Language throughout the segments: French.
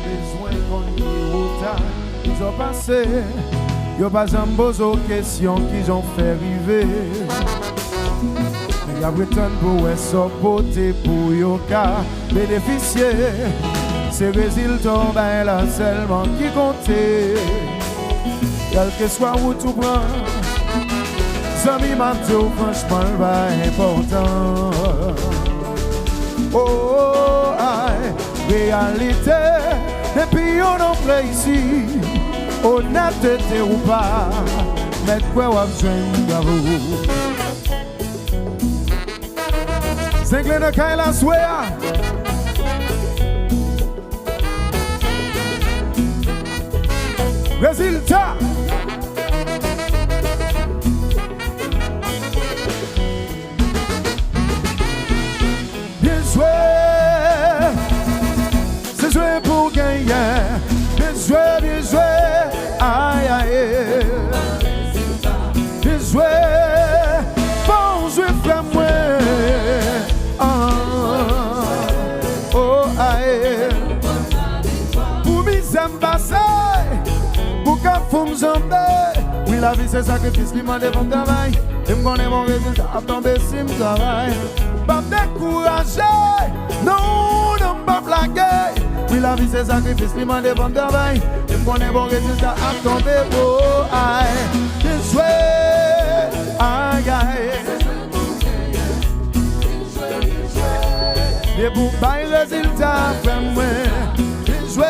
besoin qu'on y autant. Ils ont passé, ils ont pas jamais posé aux questions qu'ils ont fait arriver. Mais ils prétendent pour être beauté pour yo ka bénéficier. Ces résultats, ben là seulement qui comptait. Quel que soit où tu prends, Zami m'a dit franchement pas important. Oh, aïe, réalité, depuis on en fait ici, honnêteté ou pas, mais quoi on a besoin de vous. Zenglen quand la soya. Rezilta. Bien joué, c'est joué pour gagner. Bien joué, aïe aïe. Bien joué, bon joué frère moi. Oh aïe. Pour mes ambassadeurs. Pour qu'à fond jamber. Oui, la vie c'est sacrifice qui m'a demandé mon travail. Et me connaît mon résultat à tomber si me travaille. Pas me décourager. Non, non, pas blaguer. Oui, la vie c'est sacrifice qui m'a demandé mon travail. Et me connaît mon résultat à tomber. Oh, aïe. Bien joué. Aïe, aïe. Et pour bailler résultat, fais-moi. Bien joué.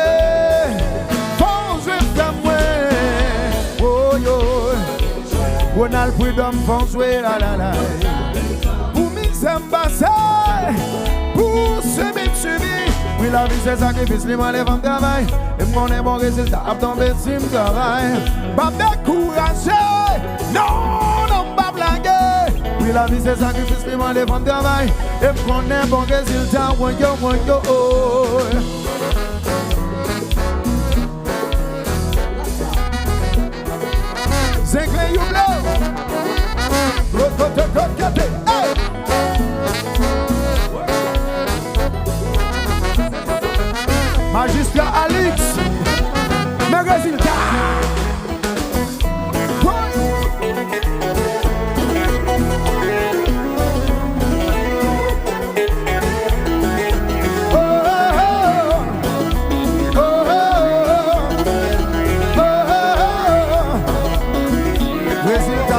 On a le prix d'homme font jouer la la la. Pour mes ambassadeurs, pour ceux qui subissent. Oui, la vie c'est sacrifice, les malèves en travail. Et mon est bon résultat, à tomber si me travaille. Pas décourager, non, non, pas blaguer. Oui, la vie c'est sacrifice, les malèves en travail. Et mon est bon résultat, one yo, oh. Zenglen, you blow. Go, hey. Magistrat Alex, mes résultats.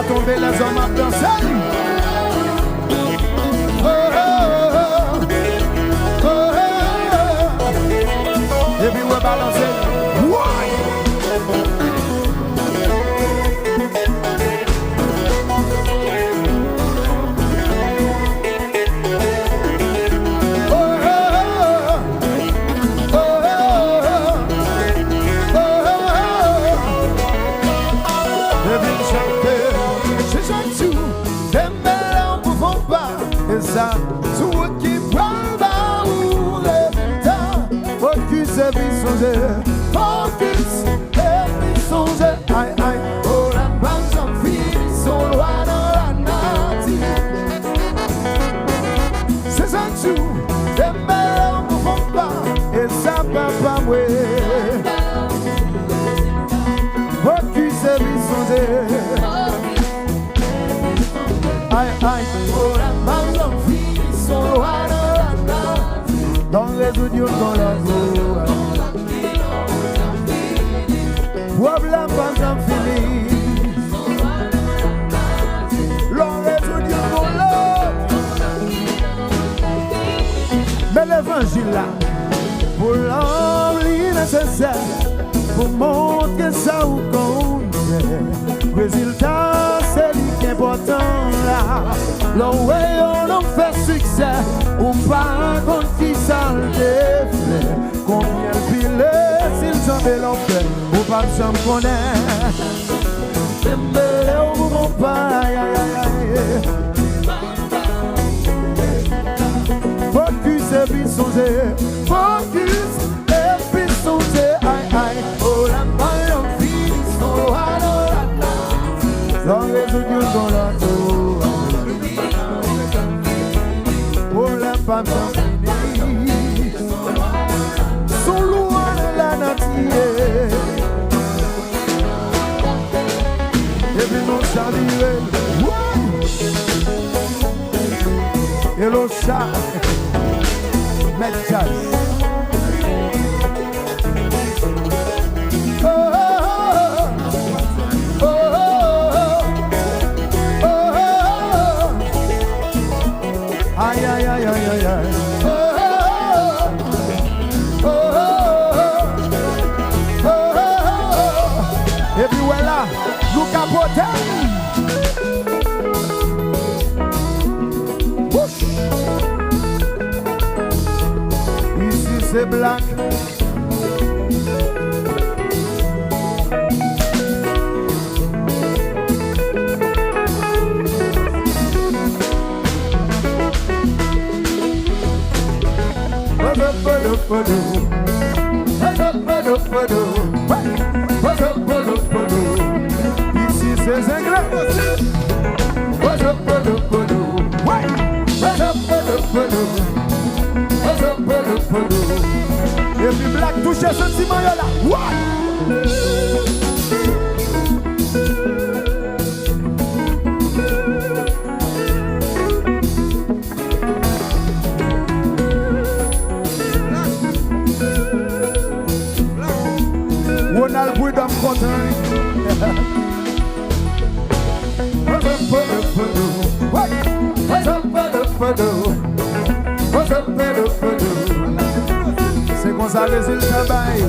Tomber les hommes à danser. Oh, oh, oh, oh, oh. Et puis on va balancer. Ouais. Ça, tout qui prend va ou résultat. Focus et puis songer. Focus et puis songer. Aïe aïe. Oh la bande j'en file. Son loi dans la nature. C'est ça tout. Des belles ne font pas. Et ça papa ouais. Focus et puis songer. Aïe aïe. Oh la bande dans les audios dans la voix. Problème pas j'en finis. Dans les audios dans l'eau. Mais l'évangile là, pour l'homme nécessaire, pour montrer ça ou qu'on est. Résultat, c'est lui qui est important là. L'envoyé on en fait succès. Ou pas contre qui ça le défait. Combien de filets s'il s'en l'enfer. Ou pas que ça me connaît. Mais on vous comprend pas. Aïe aïe aïe. Focus et puis songer. Focus et puis songer. Aïe aïe. Oh la maille en vie. Oh la la. Dans les audios dans la tour. Oh la femme sans fini. Son loin Hello, chat. Make Aïe, aïe, aïe, aïe, aïe, aïe. Et puis voilà, nous capotons. Ici c'est black. Ici c'est Zenglen. Et puis Black touche ce sentiment là. Ronald Boudam content. C'est comme ça Rezilta bail.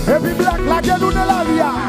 Et puis Black la gueule de la vie.